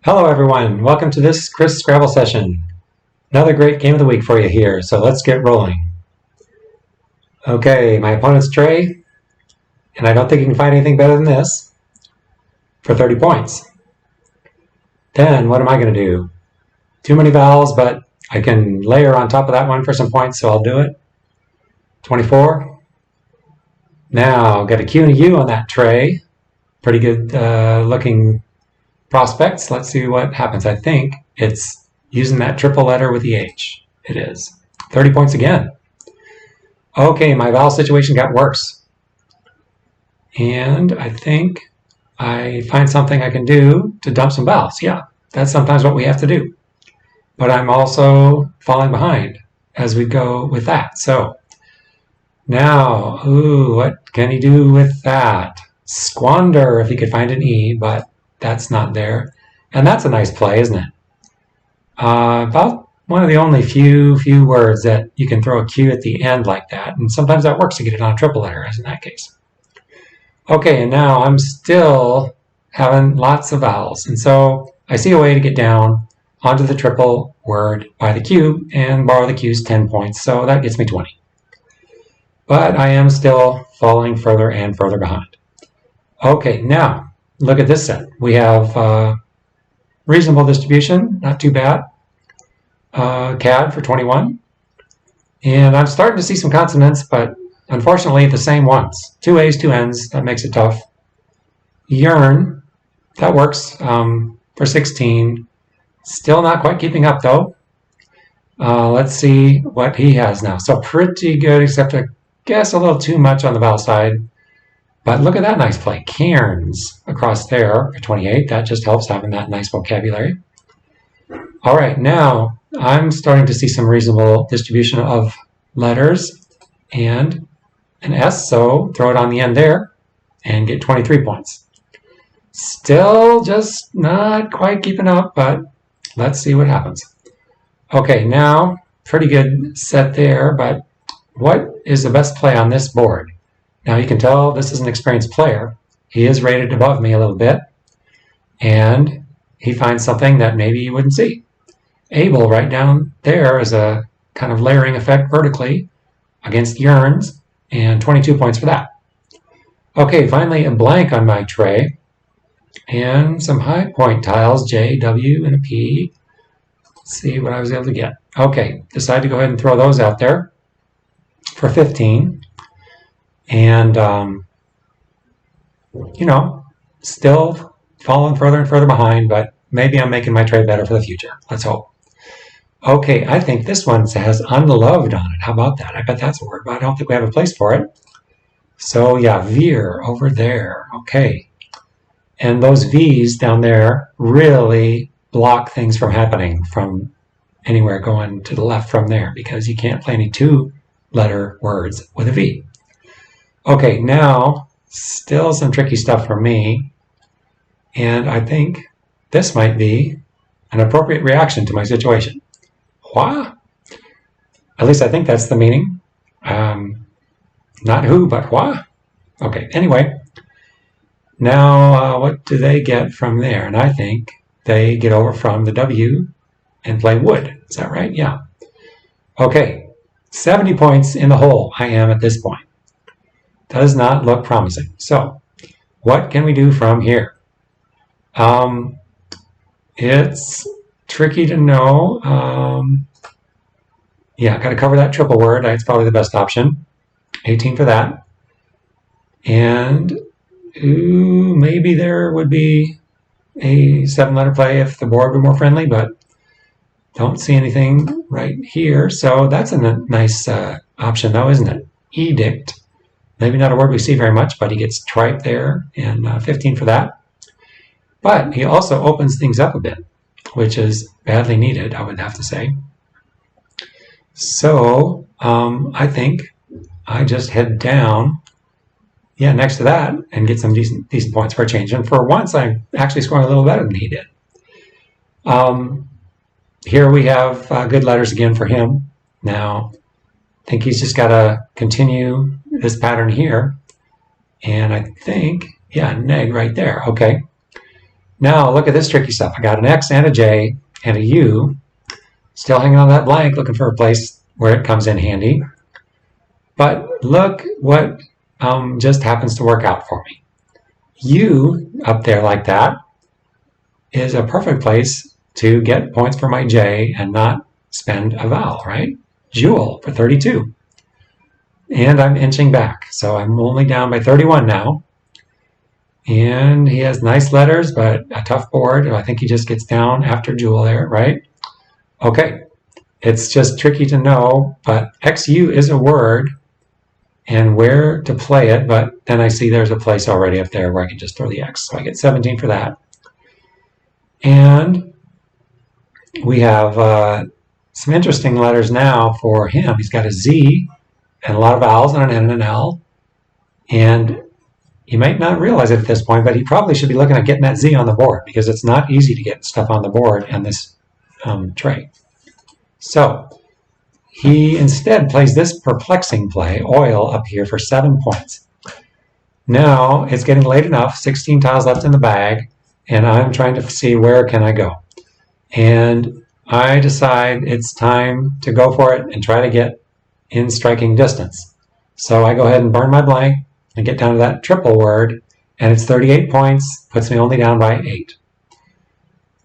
Hello everyone, welcome to this Chris Scrabble session. Another great game of the week for you here, so let's get rolling. Okay, my opponent's Trey, and I don't think you can find anything better than this, for 30 points. Then what am I going to do? Too many vowels, but I can layer on top of that one for some points, so I'll do it. 24. Now, got a Q and a U on that Trey. Pretty good looking prospects. Let's see what happens. I think it's using that triple letter with the H. It is. 30 points again. Okay, my vowel situation got worse. And I think I find something I can do to dump some vowels. Yeah, that's sometimes what we have to do. But I'm also falling behind as we go with that. So now, what can he do with that? Squander if he could find an E, but that's not there. And that's a nice play, isn't it? About one of the only few words that you can throw a Q at the end like that. And sometimes that works to get it on a triple letter, as in that case. Okay, and now I'm still having lots of vowels. And so I see a way to get down onto the triple word by the Q and borrow the Q's 10 points. So that gets me 20. But I am still falling further and further behind. Okay, now look at this set. We have reasonable distribution, not too bad. CAD for 21. And I'm starting to see some consonants, but unfortunately the same ones. 2 A's, 2 N's, that makes it tough. Yearn, that works for 16. Still not quite keeping up though. Let's see what he has now. So pretty good, except I guess a little too much on the vowel side. But look at that nice play. Cairns across there for 28. That just helps having that nice vocabulary. All right, now I'm starting to see some reasonable distribution of letters and an S, so throw it on the end there and get 23 points. Still just not quite keeping up, but let's see what happens. Okay, now pretty good set there, but what is the best play on this board? Now you can tell this is an experienced player. He is rated above me a little bit, and he finds something that maybe you wouldn't see. Able right down there is a kind of layering effect vertically against yearns, and 22 points for that. Okay, finally a blank on my tray, and some high point tiles, J, W, and a P. Let's see what I was able to get. Okay, decided to go ahead and throw those out there for 15. And, still falling further and further behind, but maybe I'm making my trade better for the future. Let's hope. Okay, I think this one has unloved on it. How about that? I bet that's a word, but I don't think we have a place for it. So yeah, veer over there. Okay. And those V's down there really block things from happening from anywhere going to the left from there, because you can't play any two-letter words with a V. Okay, now still some tricky stuff for me, and I think this might be an appropriate reaction to my situation. Why? At least I think that's the meaning. Not who, but why? Okay, anyway, now what do they get from there? And I think they get over from the W and play wood. Is that right? Yeah. Okay, 70 points in the hole I am at this point. Does not look promising. So, what can we do from here? It's tricky to know. Yeah, got to cover that triple word. It's probably the best option. 18 for that. And maybe there would be a 7-letter play if the board were more friendly, but don't see anything right here. So that's a nice option though, isn't it? Edict. Maybe not a word we see very much, but he gets tripe there, and 15 for that. But he also opens things up a bit, which is badly needed, I would have to say. So I think I just head down, next to that, and get some decent points for a change. And for once, I'm actually scoring a little better than he did. Here we have good letters again for him. Now, I think he's just got to continue this pattern here. And I think, neg right there. Okay. Now look at this tricky stuff. I got an X and a J and a U, still hanging on that blank, looking for a place where it comes in handy. But look what just happens to work out for me. U up there like that is a perfect place to get points for my J and not spend a vowel, right? Jewel for 32. And I'm inching back, so I'm only down by 31 now. And he has nice letters, but a tough board. I think he just gets down after Jewel there, right? Okay, it's just tricky to know, but XU is a word and where to play it, but then I see there's a place already up there where I can just throw the X. So I get 17 for that. And we have some interesting letters now for him. He's got a Z and a lot of vowels and an N and an L. And you might not realize it at this point, but he probably should be looking at getting that Z on the board because it's not easy to get stuff on the board in this tray. So he instead plays this perplexing play, oil, up here for 7 points. Now it's getting late enough, 16 tiles left in the bag, and I'm trying to see where can I go. And I decide it's time to go for it and try to get in striking distance. So I go ahead and burn my blank and get down to that triple word, and it's 38 points, puts me only down by 8.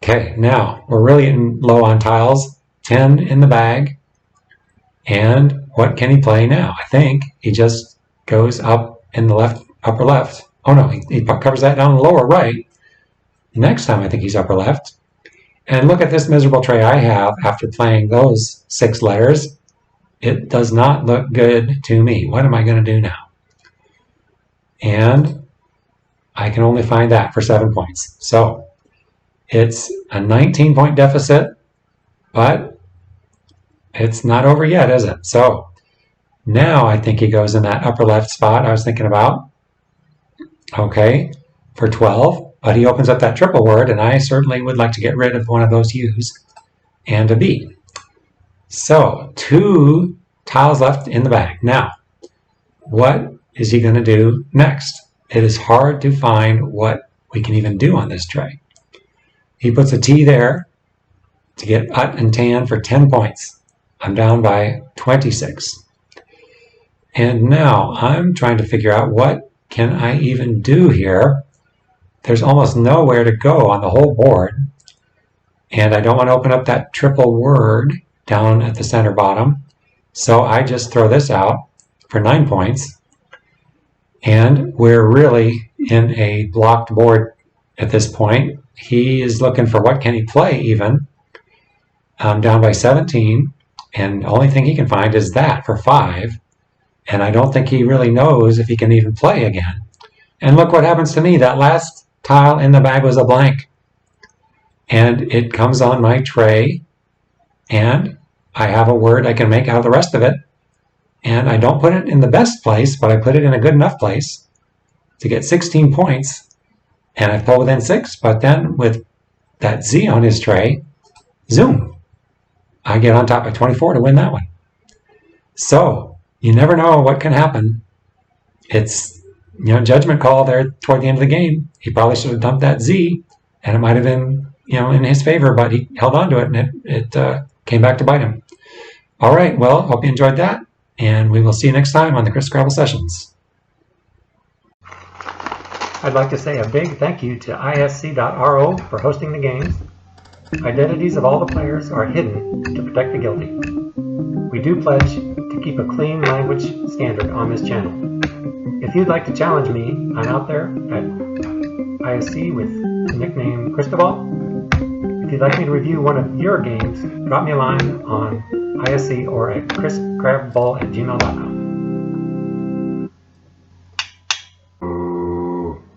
Okay, now we're really low on tiles, 10 in the bag, and what can he play now? I think he just goes up in the upper left. Oh no, he covers that down in the lower right. Next time I think he's upper left. And look at this miserable tray I have after playing those 6 letters. It does not look good to me. What am I going to do now? And I can only find that for 7 points. So it's a 19-point deficit, but it's not over yet, is it? So now I think he goes in that upper left spot I was thinking about. Okay, for 12, but he opens up that triple word, and I certainly would like to get rid of one of those U's and a B. So 2 tiles left in the bag. Now, what is he going to do next? It is hard to find what we can even do on this tray. He puts a T there to get ut and tan for 10 points. I'm down by 26. And now I'm trying to figure out what can I even do here. There's almost nowhere to go on the whole board. And I don't want to open up that triple word down at the center bottom. So I just throw this out for 9 points. And we're really in a blocked board at this point. He is looking for what can he play even. I'm down by 17. And the only thing he can find is that for 5. And I don't think he really knows if he can even play again. And look what happens to me. That last tile in the bag was a blank. And it comes on my tray. And I have a word I can make out of the rest of it. And I don't put it in the best place, but I put it in a good enough place to get 16 points. And I pull within 6, but then with that Z on his tray, zoom, I get on top by 24 to win that one. So you never know what can happen. It's, judgment call there toward the end of the game. He probably should have dumped that Z, and it might have been, in his favor, but he held on to it, and it came back to bite him. All right, well, hope you enjoyed that. And we will see you next time on the Chris Scrabble Sessions. I'd like to say a big thank you to isc.ro for hosting the games. Identities of all the players are hidden to protect the guilty. We do pledge to keep a clean language standard on this channel. If you'd like to challenge me, I'm out there at ISC with the nickname Cristobal. If you'd like me to review one of your games, drop me a line on ISC or at chrisscrabble@gmail.com.